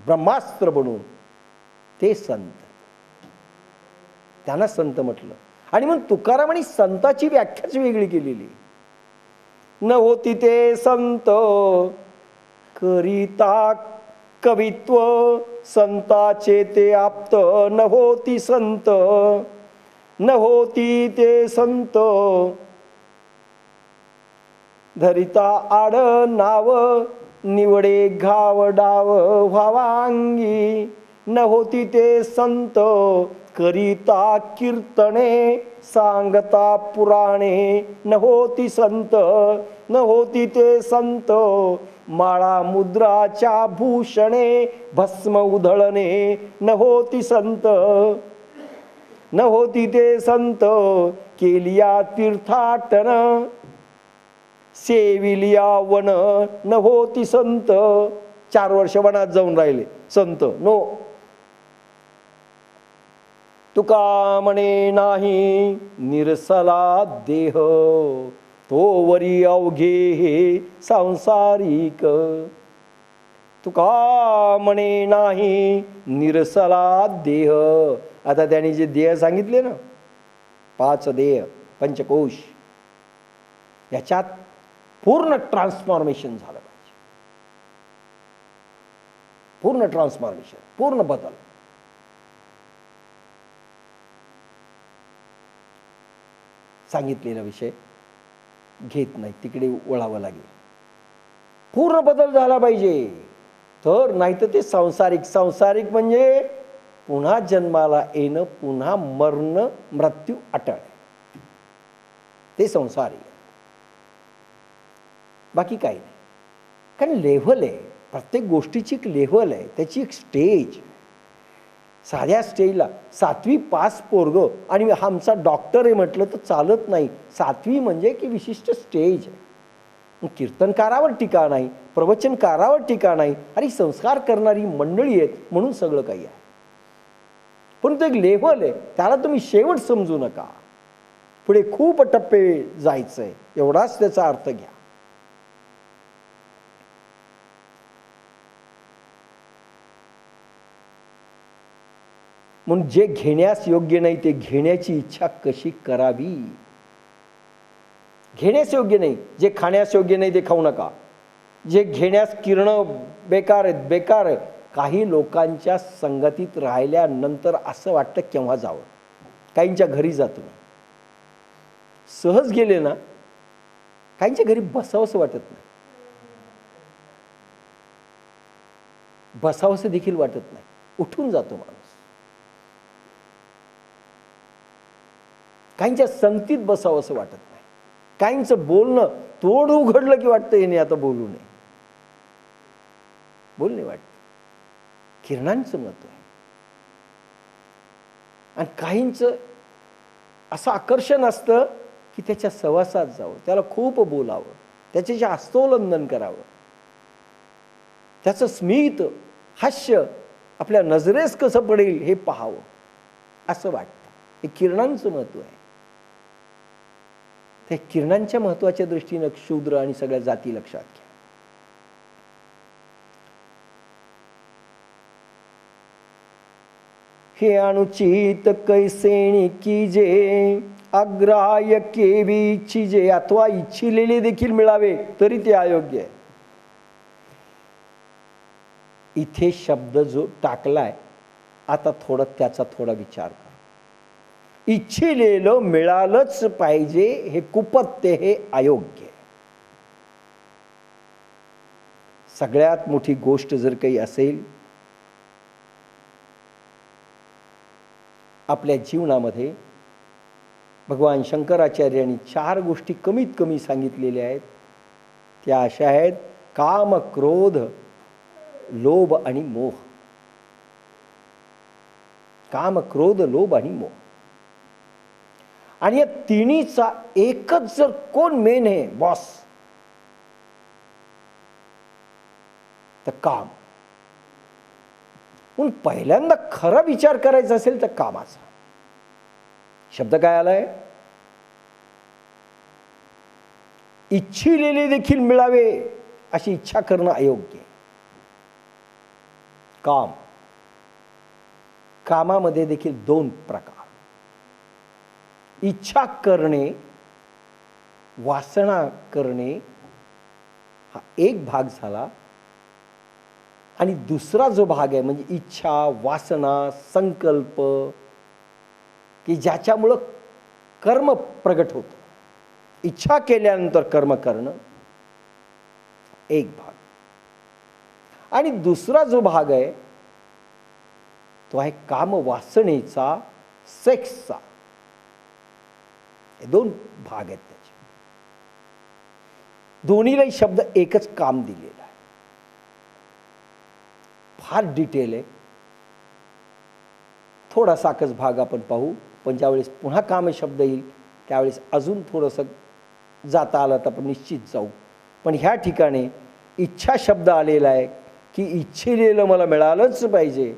ब्रह्मास्त्र बनून ते संत, त्यांना संत म्हटलं. आणि मग तुकारामांनी संताची व्याख्याच वेगळी केलेली. न होती ते संत करिता कवित्व, संताचे ते आप्त न होती संत, न होती ते संत धरिता आड नाव, निवडे घाव डाव व्हावांगी. न होती ते संत करिता कीर्तने, सांगता पुराणे. न होती संत, न होती ते संत माळा मुद्राच्या भूषणे, भस्म उधळणे. न होती संत, न होती ते संत केलिया तीर्थाटन, सेविलिया वन. न होती संत, 4 वर्ष वनात जाऊन राहिले संत. नो. तुका म्हणे नाही निरसला देह, तो वरी अवघे हे सांसारिक. तुका म्हणे नाही निरसला देह. आता त्यांनी जे देह सांगितले ना, 5 देह, पंचकोश, याच्यात पूर्ण ट्रान्सफॉर्मेशन झालं पाहिजे. पूर्ण ट्रान्सफॉर्मेशन, पूर्ण बदल. सांगितलेला विषय घेत नाही, तिकडे वळावं लागेल. पूर्ण बदल झाला पाहिजे. तर नाही तर ते सांसारिक. सांसारिक म्हणजे पुन्हा जन्माला येणं, पुन्हा मरण, मृत्यू अटळ, ते संसारिक. बाकी काही नाही. कारण लेव्हल आहे, प्रत्येक गोष्टीची एक लेव्हल आहे, त्याची एक स्टेज. साध्या स्टेजला 7वी पास पोरग आणि आमचा डॉक्टर आहे म्हटलं तर चालत नाही. 7वी म्हणजे की विशिष्ट स्टेज आहे. कीर्तनकारावर टीका नाही, प्रवचनकारावर टीका नाही, आणि संस्कार करणारी मंडळी आहेत म्हणून सगळं काही आहे. पण तो एक लेव्हल आहे, त्याला तुम्ही शेवट समजू नका. पुढे खूप टप्पे जायचंय, एवढाच त्याचा अर्थ घ्या. म्हणून जे घेण्यास योग्य नाही ते घेण्याची इच्छा कशी करावी. घेण्यास योग्य नाही, जे खाण्यास योग्य नाही ते खाऊ नका. जे घेण्यास किरण बेकार आहेत, बेकार आहे. काही लोकांच्या संगतीत राहिल्यानंतर असं वाटतं केव्हा जावं. काहींच्या घरी जातो, सहज गेले ना, काहींच्या घरी बसावंसं वाटत नाही, बसावंसं देखील वाटत नाही, उठून जातो माणूस. काहींच्या संगतीत बसावं असं वाटत नाही. काहींचं बोलणं तोंड उघडलं की वाटतं याने आता बोलू नये, बोलणे वाटतं. किरणांचं महत्व आहे. आणि काहींचं असं आकर्षण असतं की त्याच्या सहवासात जावं, त्याला खूप बोलावं, त्याच्याशी हस्तोल्लंघन करावं, त्याचं स्मित हास्य आपल्या नजरेस कसं पडेल हे पाहावं असं वाटतं. हे किरणांचं महत्व आहे. त्या किरणांच्या महत्वाच्या दृष्टीनं शूद्र आणि सगळ्या जाती लक्षात घ्या. हे अनुचित कैसेणी कीजे, अग्राह्य केवी इच्छिजे, अथवा इच्छिलेले देखील मिळावे तरी ते अयोग्य आहे. इथे शब्द जो टाकलाय, आता त्याचा थोडा विचार करा. इच्छिलेलं मिळालंच पाहिजे हे कुपत्य, हे अयोग्य. सगळ्यात मोठी गोष्ट जर काही असेल आपल्या जीवनामध्ये, भगवान शंकराचार्यांनी 4 गोष्टी कमीत कमी सांगितलेल्या आहेत. त्या अशा आहेत: काम, क्रोध, लोभ आणि मोह. काम, क्रोध, लोभ आणि मोह. आणि या तिन्हीचा एकच जर कोण मेन आहे, बॉस, तर काम. म्हणून पहिल्यांदा खरा विचार करायचा असेल तर कामाचा. शब्द काय आलाय? इच्छिलेले देखील मिळावे अशी इच्छा करणं अयोग्य. काम. कामामध्ये देखील दोन प्रकार. इच्छा करणे, वासना करणे हा एक भाग झाला. आणि दुसरा जो भाग आहे म्हणजे इच्छा, वासना, संकल्प की ज्याच्यामुळं कर्म प्रगट होतं. इच्छा केल्यानंतर कर्म करणं एक भाग. आणि दुसरा जो भाग आहे तो आहे काम वासनेचा, सेक्सचा. हे दोन भाग आहेत त्याचे. दोन्हीलाही शब्द एकच काम दिलेला आहे. फार डिटेल आहे. थोडासाच भाग आपण पाहू, पण ज्यावेळेस पुन्हा काम शब्द येईल त्यावेळेस अजून थोडंसं जाता आलं तर आपण निश्चित जाऊ. पण ह्या ठिकाणी इच्छा शब्द आलेला आहे की इच्छिलेलं मला मिळालंच पाहिजे.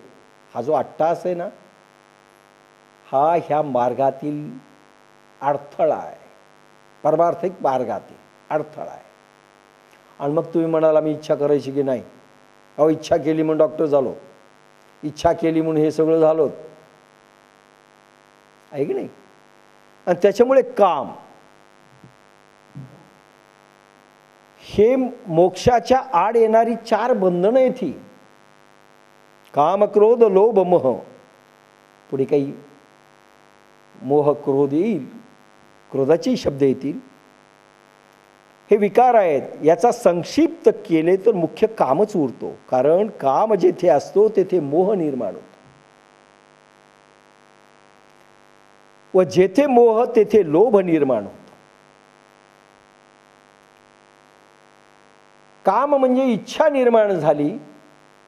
हा जो अट्टास आहे ना, हा ह्या मार्गातील अडथळा आहे. परमार्थिक मार्गातील अडथळा आहे. आणि मग तुम्ही म्हणाला मी इच्छा करायची की नाही. अहो, इच्छा केली म्हणून डॉक्टर झालो, इच्छा केली म्हणून हे सगळं झालो आहे की नाही. आणि त्याच्यामुळे काम हे मोक्षाच्या आड येणारी चार बंधनं आहेत ही. काम, क्रोध, लोभ, मोह. पुढे काही मोह, क्रोध येईल, क्रोधाचे शब्द येतील. हे विकार आहेत. याचा संक्षिप्त केले तर मुख्य कामच उरतो. कारण काम जेथे असतो तेथे मोह निर्माण होतो, व जेथे मोह तेथे लोभ निर्माण होतो. काम म्हणजे इच्छा निर्माण झाली,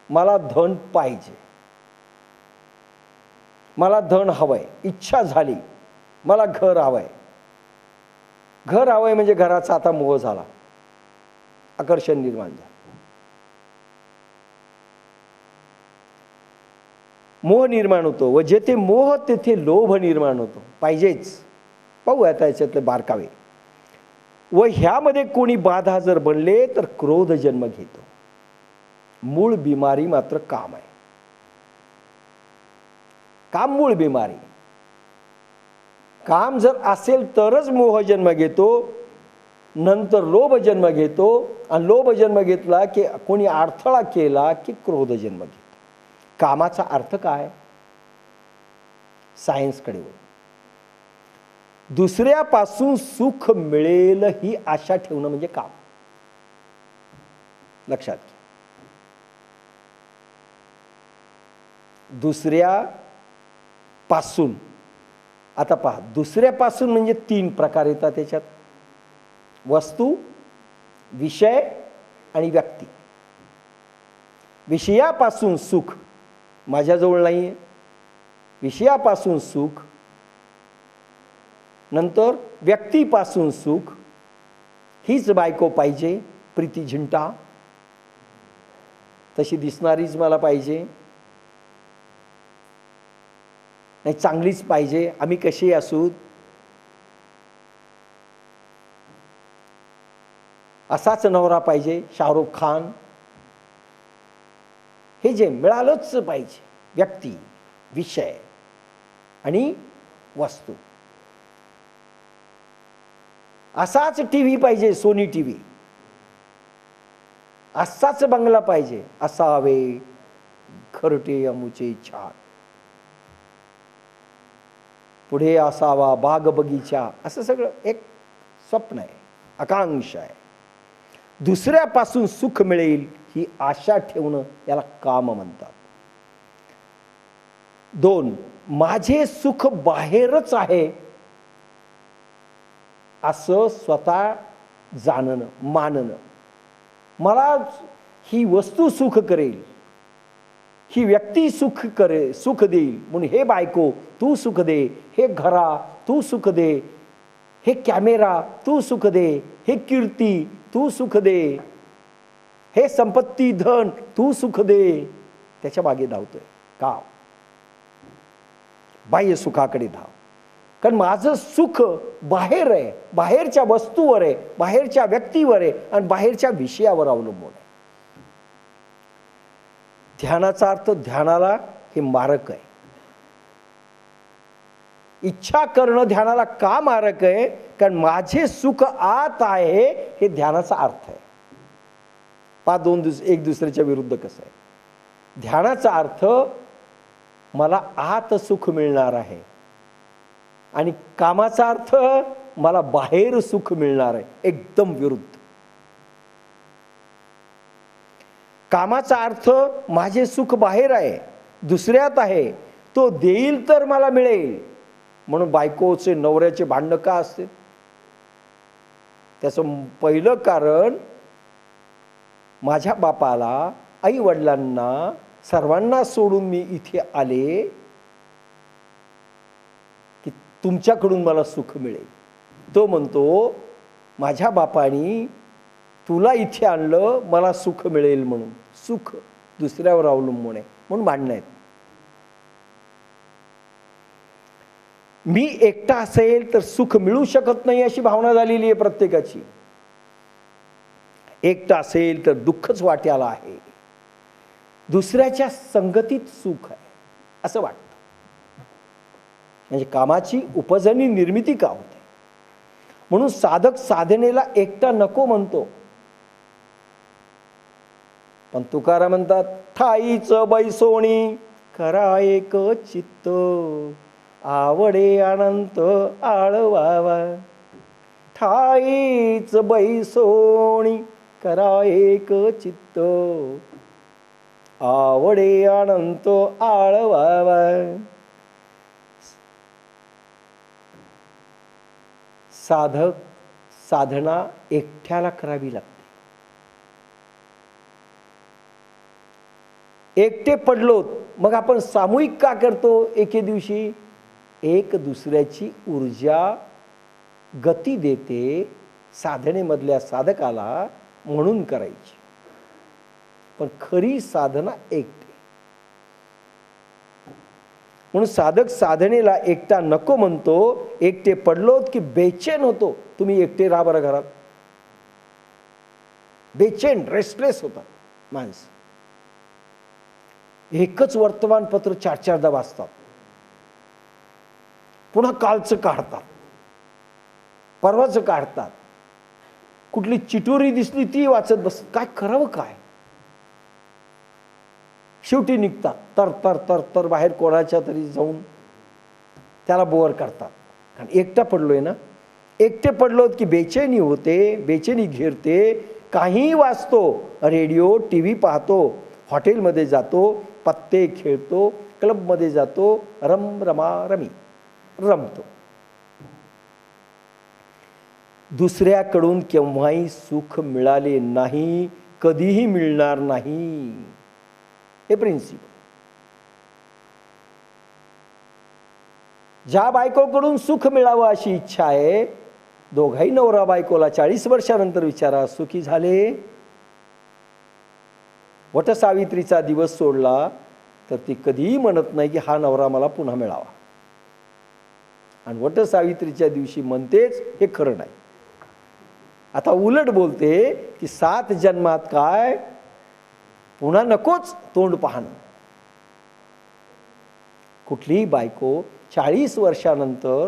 मला धन पाहिजे, मला धन हवंय. इच्छा झाली, मला घर हवंय. घर हवंय म्हणजे घराचा आता मोह झाला, आकर्षण निर्माण झालं. मोह निर्माण होतो व जेथे मोह तेथे लोभ निर्माण होतो. पाहिजेच. पाहू आता याच्यातले बारकावे. व ह्यामध्ये कोणी बाधा जर बनले तर क्रोध जन्म घेतो. मूळ बिमारी मात्र काम आहे. काम मूळ बिमारी. काम जर असेल तरच मोह जन्म घेतो, नंतर लोभ जन्म घेतो, आणि लोभ जन्म घेतला की कोणी अडथळा केला की क्रोध जन्म घेतो. कामाचा अर्थ काय? सायन्सकडे वळू. दुसऱ्यापासून सुख मिळेल ही आशा ठेवणं म्हणजे काम. लक्षात घ्या. दुसऱ्यापासून, आता पहा, दुसऱ्यापासून म्हणजे तीन प्रकार येतात त्याच्यात. वस्तू, विषय आणि व्यक्ती. विषयापासून सुख माझ्याजवळ नाही आहे, विषयापासून सुख. नंतर व्यक्तीपासून सुख, हीच बायको पाहिजे, प्रीती झिंटा, तशी दिसणारीच मला पाहिजे, नाही चांगलीच पाहिजे, आम्ही कशी असू, असाच नवरा पाहिजे, शाहरुख खान. हे जे मिळालंच पाहिजे. व्यक्ती, विषय आणि वस्तू. असाच टीव्ही पाहिजे, सोनी टीव्ही. असाच बंगला पाहिजे, असावे घरटे अमुचे छान. पुढे असावा बाग बगीचा. असं सगळं एक स्वप्न आहे, आकांक्षा आहे. दुसऱ्यापासून सुख मिळेल ही आशा ठेवणं याला काम म्हणतात. दोन, माझे सुख बाहेरच आहे असं स्वतः जाणणं, मानणं. मला ही वस्तू सुख करेल, ही व्यक्ती सुख देईल म्हणून हे बायको तू सुख दे, हे घरा तू सुख दे, हे कॅमेरा तू सुख दे, हे कीर्ती तू सुख दे, हे संपत्ती धन तू सुख दे. त्याच्या मागे धावतोय. का? बाह्य सुखाकडे धाव. कारण माझं सुख बाहेर आहे, बाहेरच्या वस्तूवर आहे, बाहेरच्या व्यक्तीवर आहे आणि बाहेरच्या विषयावर अवलंबून आहे. ध्यानाचा अर्थ, ध्यानाला हे मारक आहे. इच्छा करणं ध्यानाला का मारक आहे? कारण माझे सुख आत आहे, हे ध्यानाचा अर्थ आहे. एक दुसऱ्याच्या विरुद्ध कसं आहे? ध्यानाचा अर्थ मला आत सुख मिळणार आहे, आणि कामाचा अर्थ मला बाहेर सुख मिळणार आहे. एकदम विरुद्ध. कामाचा अर्थ माझे सुख बाहेर आहे, दुसऱ्यात आहे, तो देईल तर मला मिळेल. म्हणून बायकोचे नवऱ्याचे भांडणं का असते? त्याचं पहिलं कारण, माझ्या बापाला, आई वडिलांना, सर्वांना सोडून मी इथे आले की तुमच्याकडून मला सुख मिळेल. तो म्हणतो माझ्या बापानी तुला इथे आणलं मला सुख मिळेल म्हणून. सुख दुसऱ्यावर अवलंबून आहे म्हणून भांडणं आहेत. मी एकटा असेल तर सुख मिळू शकत नाही अशी भावना झालेली आहे प्रत्येकाची. एकटा असेल तर दुःखच वाट्याला आहे, दुसऱ्याच्या संगतीत सुख आहे असं वाटतं. म्हणजे कामाची उपजनी निर्मिती का होते? म्हणून साधक साधनेला एकटा नको म्हणतो. पण तुकाराम म्हणतात, ठाईच बैसोणी करा एक चित्त, आवडे अनंत आळवावा. ठाईच बैसोणी करा एक चित्त, आवडे अनंत आळवावा. साधक साधना एकट्याला करावी लागते. एकटे पडलोत मग आपण सामूहिक का करतो? एके दिवशी एक दुसऱ्याची ऊर्जा गती देते साधनेमधल्या साधकाला म्हणून करायची. पण खरी साधना एकटे. म्हणून साधक साधनेला एकटा नको म्हणतो. एकटे पडलोत की बेचैन होतो. तुम्ही एकटे राहा बरं घरात, बेचैन रेस्टलेस होता माणसं. एकच वर्तमानपत्र 4-4दा वाचतात, पुन्हा कालचं काढतात, परवाचं काढतात, कुठली चिटोरी दिसली ती वाचत बस. काय करावं काय? शेवटी निघतात तर तर तर तर बाहेर कोणाच्या तरी जाऊन त्याला बोर करतात. कारण एकटा पडलोय ना. एकटे पडलोत की बेचैनी होते, बेचैनी घेरते. काहीही वाचतो, रेडिओ टी व्ही पाहतो, हॉटेलमध्ये जातो, पत्ते खेळतो, क्लबमध्ये जातो, रमी रमतो. दुसऱ्याकडून केव्हाही सुख मिळाले नाही, कधीही मिळणार नाही, हे प्रिन्सिपल. ज्या बायकोकडून सुख मिळावं अशी इच्छा आहे, दोघाही नवरा बायकोला 40 वर्षानंतर विचारा, सुखी झाले? वटसावित्रीचा दिवस सोडला तर ती कधीही म्हणत नाही की हा नवरा मला पुन्हा मिळावा. आणि वटसावित्रीच्या दिवशी म्हणतेच हे खरं नाही. आता उलट बोलते की 7 जन्मात काय पुन्हा नकोच तोंड पाहणं. कुठलीही बायको 40 वर्षानंतर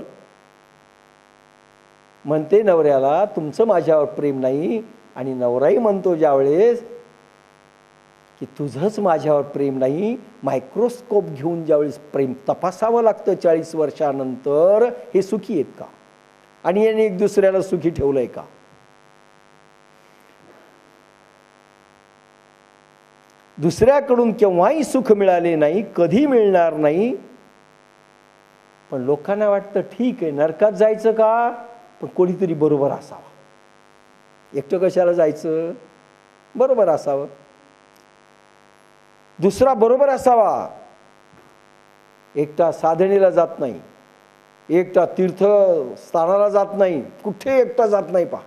म्हणते नवऱ्याला तुमचं माझ्यावर प्रेम नाही, आणि नवराही म्हणतो ज्यावेळेस की तुझंच माझ्यावर प्रेम नाही, मायक्रोस्कोप घेऊन ज्यावेळेस प्रेम तपासावं लागतं 40 वर्षानंतर, हे सुखी आहेत का? आणि याने एक दुसऱ्याला सुखी ठेवलंय का? दुसऱ्याकडून केव्हाही सुख मिळाले नाही, कधी मिळणार नाही. पण लोकांना वाटतं ठीक आहे, नरकात जायचं का? पण कोणीतरी बरोबर असावा. एकटं कशाला जायचं? बरोबर असावं, दुसरा बरोबर असावा. एकटा साधनेला जात नाही, एकटा तीर्थस्थानाला जात नाही, कुठे एकटा जात नाही. पहा,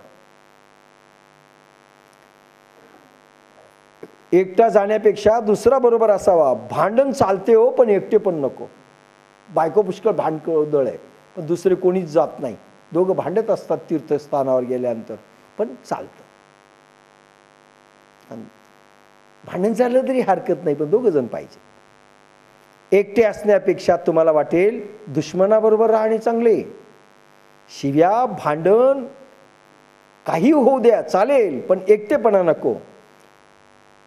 एकटा जाण्यापेक्षा दुसरा बरोबर असावा. भांडण चालते हो, पण एकटे पण नको. बायको पुष्कळ भांडदळ आहे, पण दुसरे कोणीच जात नाही. दोघं भांडत असतात तीर्थस्थानावर गेल्यानंतर, पण चालतं. भांडण झालं तरी हरकत नाही, पण दोघं जण पाहिजे. एकटे असण्यापेक्षा तुम्हाला वाटेल दुश्मनाबरोबर राहणे चांगले. शिव्या, भांडण काही होऊ द्या चालेल, पण एकटेपणा नको.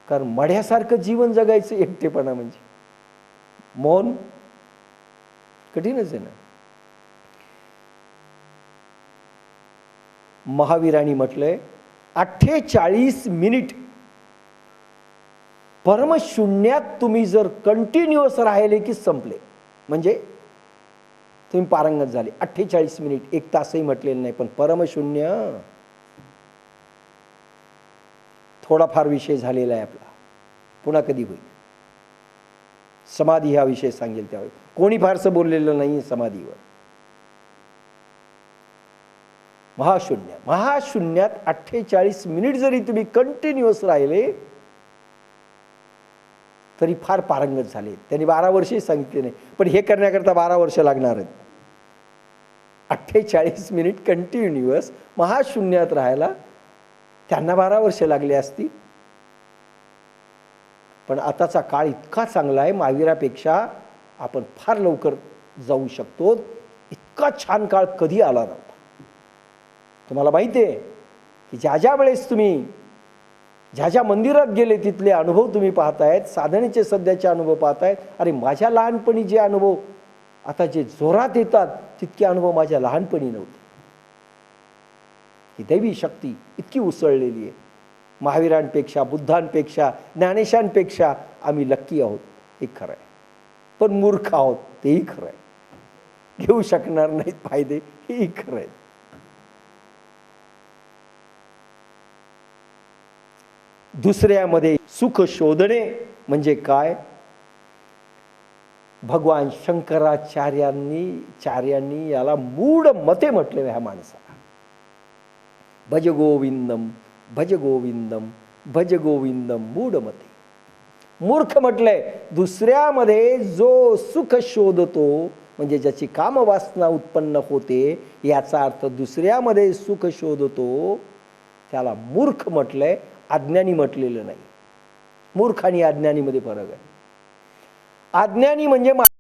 कारण मढ्यासारखं जीवन जगायचं एकटेपणा म्हणजे मौन कठीणच आहे ना. महावीरांनी म्हटलंय 48 मिनिट परमशून्यात तुम्ही जर कंटिन्युअस राहिले की संपले, म्हणजे तुम्ही पारंगत झाले. 48 मिनिट, 1 तासही म्हटलेलं नाही, पण परमशून्य थोडाफार विषय झालेला आहे आपला, पुन्हा कधी होईल. समाधी हा विषय सांगेल त्यावेळी. कोणी फारसं बोललेलं नाही समाधीवर. महाशून्य, महाशून्यात 48 मिनिट जरी तुम्ही कंटिन्युअस राहिले तरी फार पारंगत झाले. त्यांनी 12 वर्षही सांगितले नाही, पण हे करण्याकरता 12 वर्ष लागणार आहेत. 48 मिनिट कंटिन्युअस महाशून्यात राहायला त्यांना 12 वर्ष लागली असती. पण आताचा काळ इतका चांगला आहे, महावीरापेक्षा आपण फार लवकर जाऊ शकतो. इतका छान काळ कधी आला नव्हता. तुम्हाला माहिती आहे की ज्या ज्या वेळेस तुम्ही ज्या ज्या मंदिरात गेले तिथले अनुभव तुम्ही पाहतायत, साधनेचे सध्याचे अनुभव पाहतायत. अरे माझ्या लहानपणी जे अनुभव आता जे जोरात येतात तितके अनुभव माझ्या लहानपणी नव्हते. ही दैवी शक्ती इतकी उसळलेली आहे. महावीरांपेक्षा, बुद्धांपेक्षा, ज्ञानेशांपेक्षा आम्ही लक्की आहोत, हे खरं आहे. पण मूर्ख आहोत, तेही खरं आहे. घेऊ शकणार नाहीत फायदे, हेही खरं आहे. दुसऱ्यामध्ये सुख शोधणे म्हणजे काय? भगवान शंकराचार्यांनी याला मूढ मते म्हटले ह्या माणसाला. भज गोविंदम भज गोविंदम भज गोविंदम मूढ मते. मूर्ख म्हटलंय दुसऱ्यामध्ये जो सुख शोधतो, म्हणजे ज्याची कामवासना उत्पन्न होते, याचा अर्थ दुसऱ्यामध्ये सुख शोधतो त्याला मूर्ख म्हटलंय, अज्ञानी म्हटलेलं नाही. मूर्ख आणि अज्ञानीमध्ये फरक आहे. अज्ञानी म्हणजे